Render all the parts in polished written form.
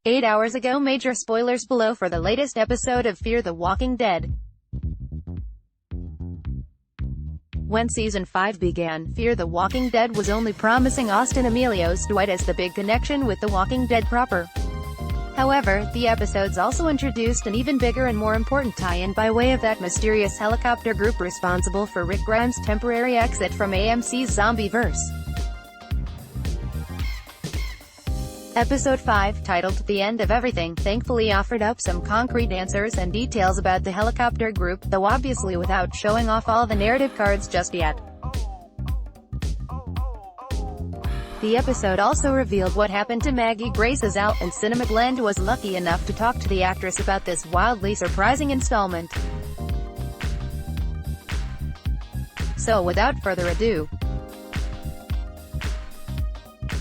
8 hours ago. Major spoilers below for the latest episode of Fear the Walking Dead. When Season 5 began, Fear the Walking Dead was only promising Austin Amelio's Dwight as the big connection with The Walking Dead proper. However, the episodes also introduced an even bigger and more important tie-in by way of that mysterious helicopter group responsible for Rick Grimes' temporary exit from AMC's Zombieverse. Episode 5, titled The End of Everything, thankfully offered up some concrete answers and details about the helicopter group, though obviously without showing off all the narrative cards just yet. The episode also revealed what happened to Maggie Grace's Al, and CinemaBlend was lucky enough to talk to the actress about this wildly surprising installment. So without further ado,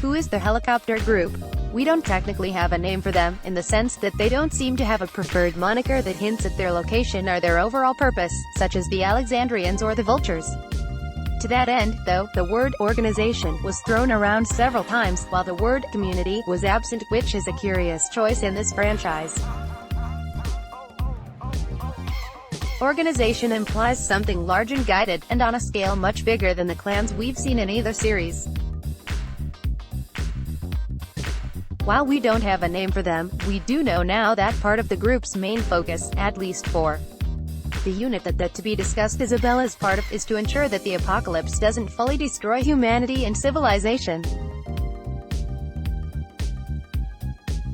who is the helicopter group? We don't technically have a name for them, in the sense that they don't seem to have a preferred moniker that hints at their location or their overall purpose, such as the Alexandrians or the Vultures. To that end, though, the word organization was thrown around several times, while the word community was absent, which is a curious choice in this franchise. Organization implies something large and guided, and on a scale much bigger than the clans we've seen in either series. While we don't have a name for them, we do know now that part of the group's main focus, at least for the unit that to be discussed Isabella's part of, is to ensure that the apocalypse doesn't fully destroy humanity and civilization.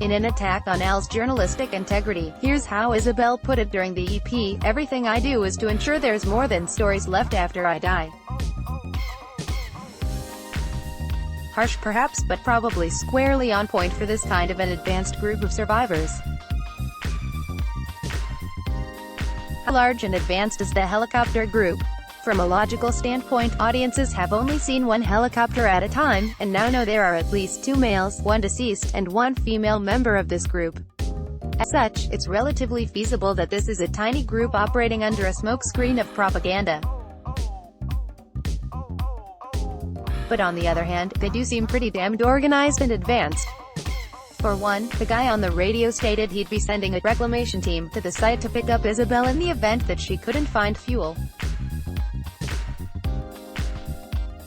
In an attack on Al's journalistic integrity, here's how Isabel put it during the EP: "Everything I do is to ensure there's more than stories left after I die." Harsh perhaps, but probably squarely on point for this kind of an advanced group of survivors. How large and advanced is the helicopter group? From a logical standpoint, audiences have only seen one helicopter at a time, and now know there are at least 2 males, 1 deceased, and 1 female member of this group. As such, it's relatively feasible that this is a tiny group operating under a smokescreen of propaganda. But on the other hand, they do seem pretty damned organized and advanced. For one, the guy on the radio stated he'd be sending a reclamation team to the site to pick up Isabel in the event that she couldn't find fuel.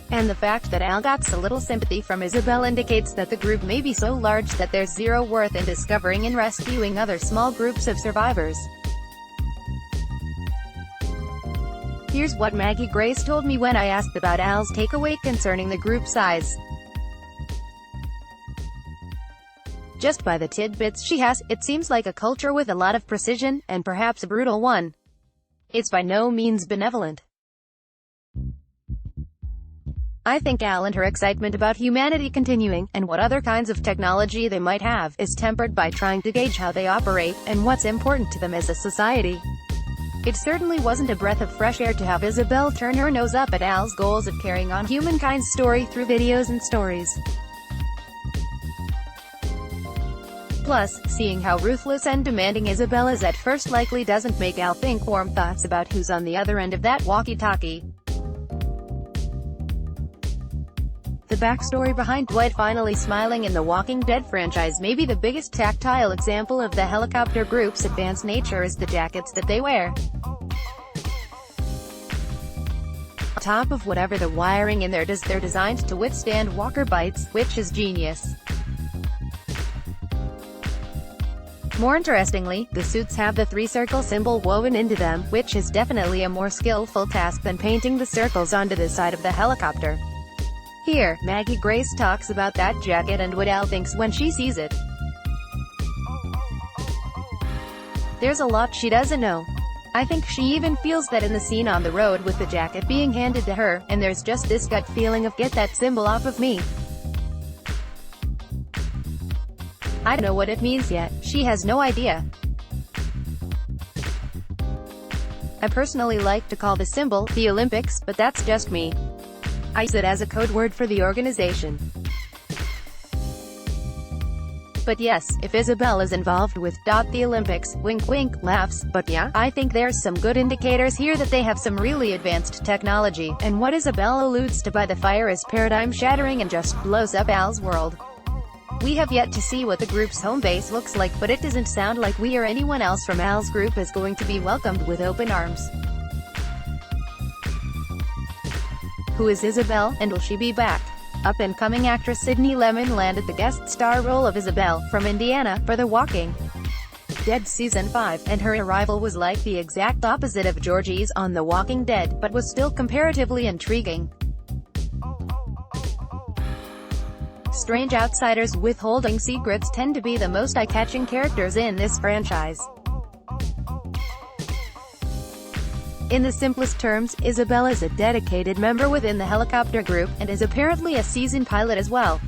And the fact that Al got so little sympathy from Isabel indicates that the group may be so large that there's zero worth in discovering and rescuing other small groups of survivors. Here's what Maggie Grace told me when I asked about Al's takeaway concerning the group size. Just by the tidbits she has, it seems like a culture with a lot of precision, and perhaps a brutal one. It's by no means benevolent. I think Al and her excitement about humanity continuing, and what other kinds of technology they might have, is tempered by trying to gauge how they operate, and what's important to them as a society. It certainly wasn't a breath of fresh air to have Isabel turn her nose up at Al's goals of carrying on humankind's story through videos and stories. Plus, seeing how ruthless and demanding Isabel is at first likely doesn't make Al think warm thoughts about who's on the other end of that walkie-talkie. The backstory behind Dwight finally smiling in the Walking Dead franchise may be the biggest tactile example of the helicopter group's advanced nature is the jackets that they wear. On top of whatever the wiring in there does, they're designed to withstand walker bites, which is genius. More interestingly, the suits have the 3-circle symbol woven into them, which is definitely a more skillful task than painting the circles onto the side of the helicopter. Here, Maggie Grace talks about that jacket and what Al thinks when she sees it. There's a lot she doesn't know. I think she even feels that in the scene on the road with the jacket being handed to her, and there's just this gut feeling of "get that symbol off of me." I don't know what it means yet. She has no idea. I personally like to call the symbol the Olympics, but that's just me. I use it as a code word for the organization. But yes, if Isabel is involved with the Olympics, wink wink, laughs, but yeah, I think there's some good indicators here that they have some really advanced technology, and what Isabel alludes to by the fire is paradigm shattering and just blows up Al's world. We have yet to see what the group's home base looks like, but it doesn't sound like we or anyone else from Al's group is going to be welcomed with open arms. Who is Isabel, and will she be back? Up-and-coming actress Sydney Lemon landed the guest star role of Isabel, from Indiana, for The Walking Dead Season 5, and her arrival was like the exact opposite of Georgie's on The Walking Dead, but was still comparatively intriguing. Strange outsiders withholding secrets tend to be the most eye-catching characters in this franchise. In the simplest terms, Isabel is a dedicated member within the helicopter group, and is apparently a seasoned pilot as well.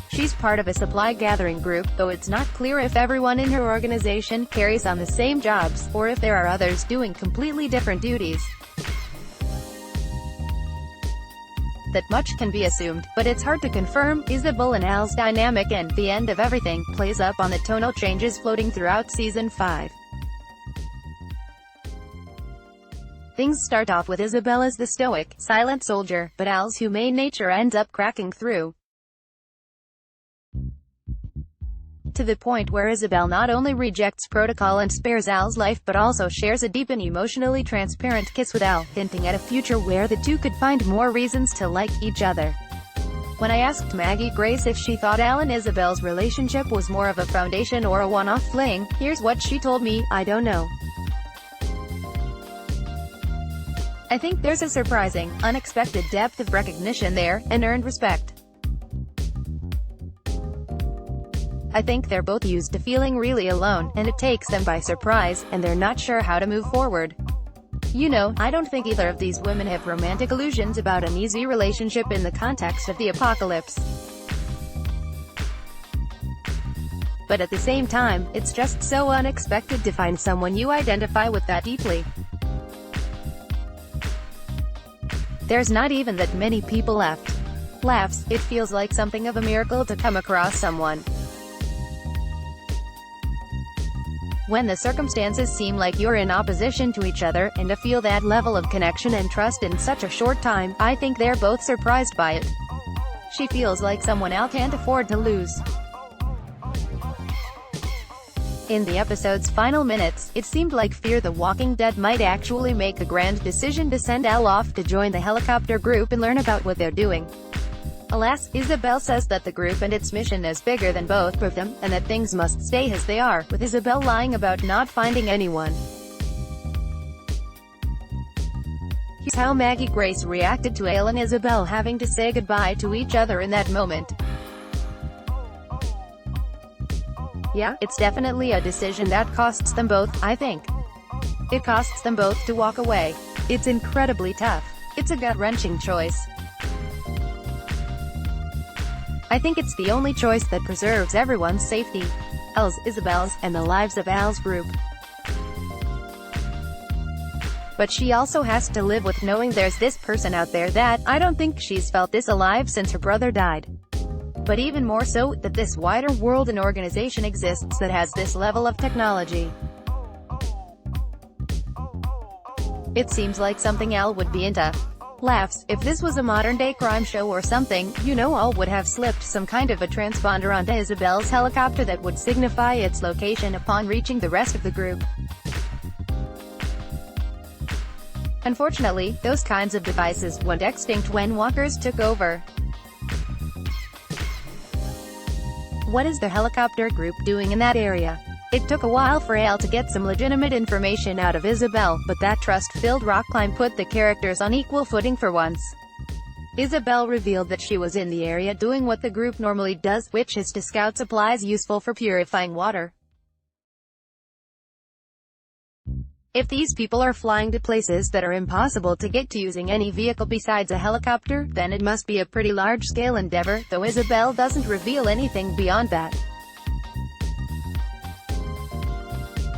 She's part of a supply-gathering group, though it's not clear if everyone in her organization carries on the same jobs, or if there are others doing completely different duties. That much can be assumed, but it's hard to confirm. Isabel and Al's dynamic and the end of everything plays up on the tonal changes floating throughout Season 5. Things start off with Isabel as the stoic, silent soldier, but Al's humane nature ends up cracking through. To the point where Isabel not only rejects protocol and spares Al's life but also shares a deep and emotionally transparent kiss with Al, hinting at a future where the two could find more reasons to like each other. When I asked Maggie Grace if she thought Al and Isabel's relationship was more of a foundation or a one-off fling, here's what she told me: "I don't know. I think there's a surprising, unexpected depth of recognition there, and earned respect. I think they're both used to feeling really alone, and it takes them by surprise, and they're not sure how to move forward. You know, I don't think either of these women have romantic illusions about an easy relationship in the context of the apocalypse. But at the same time, it's just so unexpected to find someone you identify with that deeply. There's not even that many people left." Laughs. "It feels like something of a miracle to come across someone when the circumstances seem like you're in opposition to each other, and to feel that level of connection and trust in such a short time. I think they're both surprised by it. She feels like someone Al can't afford to lose." In the episode's final minutes, it seemed like Fear the Walking Dead might actually make a grand decision to send Al off to join the helicopter group and learn about what they're doing. Alas, Isabel says that the group and its mission is bigger than both of them, and that things must stay as they are, with Isabel lying about not finding anyone. Here's how Maggie Grace reacted to Al and Isabel having to say goodbye to each other in that moment. "Yeah, it's definitely a decision that costs them both, I think. It costs them both to walk away. It's incredibly tough. It's a gut-wrenching choice. I think it's the only choice that preserves everyone's safety. Al's, Isabel's, and the lives of Al's group. But she also has to live with knowing there's this person out there that, I don't think she's felt this alive since her brother died. But even more so, that this wider world and organization exists that has this level of technology. It seems like something Al would be into." Laughs. "If this was a modern-day crime show or something, you know Al would have slipped some kind of a transponder onto Isabel's helicopter that would signify its location upon reaching the rest of the group. Unfortunately, those kinds of devices went extinct when walkers took over." What is the helicopter group doing in that area? It took a while for Al to get some legitimate information out of Isabel, but that trust-filled rock climb put the characters on equal footing for once. Isabel revealed that she was in the area doing what the group normally does, which is to scout supplies useful for purifying water. If these people are flying to places that are impossible to get to using any vehicle besides a helicopter, then it must be a pretty large-scale endeavor, though Isabel doesn't reveal anything beyond that.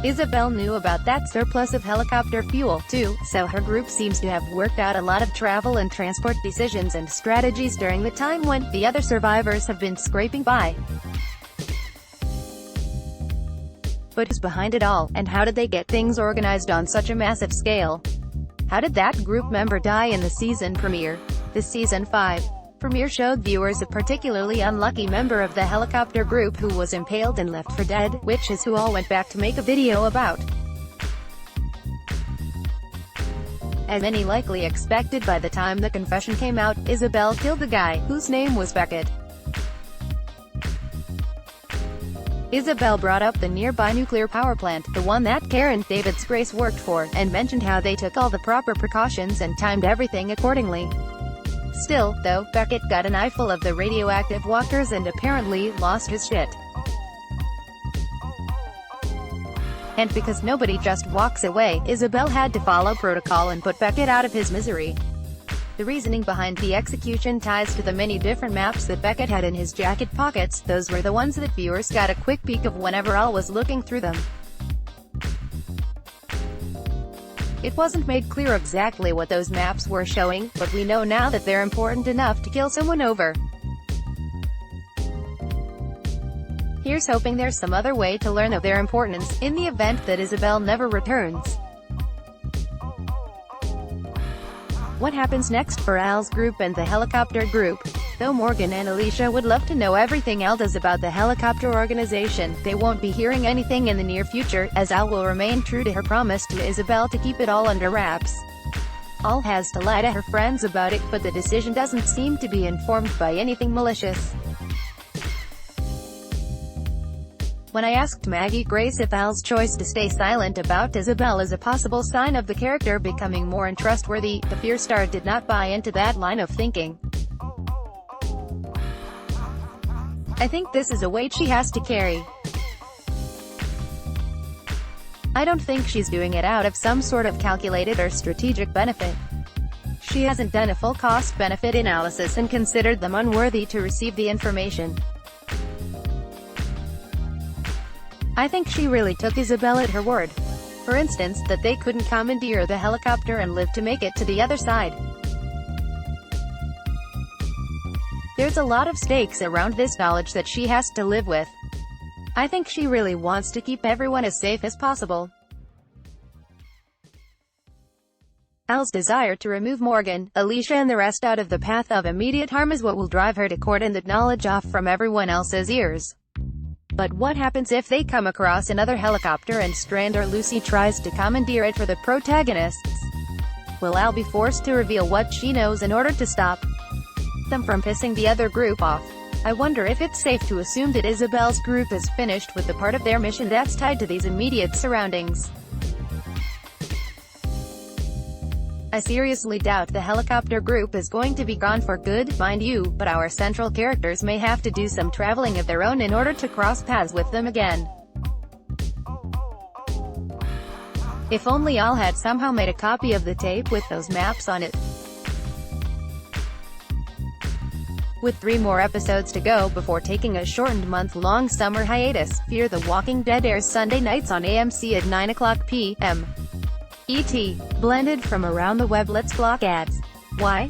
Isabel knew about that surplus of helicopter fuel, too, so her group seems to have worked out a lot of travel and transport decisions and strategies during the time when the other survivors have been scraping by. But who's behind it all, and how did they get things organized on such a massive scale? How did that group member die in the season premiere? The Season 5 premiere showed viewers a particularly unlucky member of the helicopter group who was impaled and left for dead, which is who all went back to make a video about. As many likely expected, by the time the confession came out, Isabel killed the guy, whose name was Beckett. Isabel brought up the nearby nuclear power plant, the one that Karen, David's Grace, worked for, and mentioned how they took all the proper precautions and timed everything accordingly. Still, though, Beckett got an eyeful of the radioactive walkers and apparently lost his shit. And because nobody just walks away, Isabel had to follow protocol and put Beckett out of his misery. The reasoning behind the execution ties to the many different maps that Beckett had in his jacket pockets. Those were the ones that viewers got a quick peek of whenever Al was looking through them. It wasn't made clear exactly what those maps were showing, but we know now that they're important enough to kill someone over. Here's hoping there's some other way to learn of their importance, in the event that Isabel never returns. What happens next for Al's group and the helicopter group? Though Morgan and Alicia would love to know everything Al does about the helicopter organization, they won't be hearing anything in the near future, as Al will remain true to her promise to Isabel to keep it all under wraps. Al has to lie to her friends about it, but the decision doesn't seem to be informed by anything malicious. When I asked Maggie Grace if Al's choice to stay silent about Isabel is a possible sign of the character becoming more untrustworthy, the Fear star did not buy into that line of thinking. I think this is a weight she has to carry. I don't think she's doing it out of some sort of calculated or strategic benefit. She hasn't done a full cost-benefit analysis and considered them unworthy to receive the information. I think she really took Isabel at her word. For instance, that they couldn't commandeer the helicopter and live to make it to the other side. There's a lot of stakes around this knowledge that she has to live with. I think she really wants to keep everyone as safe as possible. Al's desire to remove Morgan, Alicia and the rest out of the path of immediate harm is what will drive her to cordon the knowledge off from everyone else's ears. But what happens if they come across another helicopter and Strand or Lucy tries to commandeer it for the protagonists? Will Al be forced to reveal what she knows in order to stop them from pissing the other group off? I wonder if it's safe to assume that Isabel's group is finished with the part of their mission that's tied to these immediate surroundings. I seriously doubt the helicopter group is going to be gone for good, mind you, but our central characters may have to do some traveling of their own in order to cross paths with them again. If only Al had somehow made a copy of the tape with those maps on it. With 3 more episodes to go before taking a shortened month-long summer hiatus, Fear the Walking Dead airs Sunday nights on AMC at 9:00 p.m. ET. Blended from around the web. Let's block ads. Why?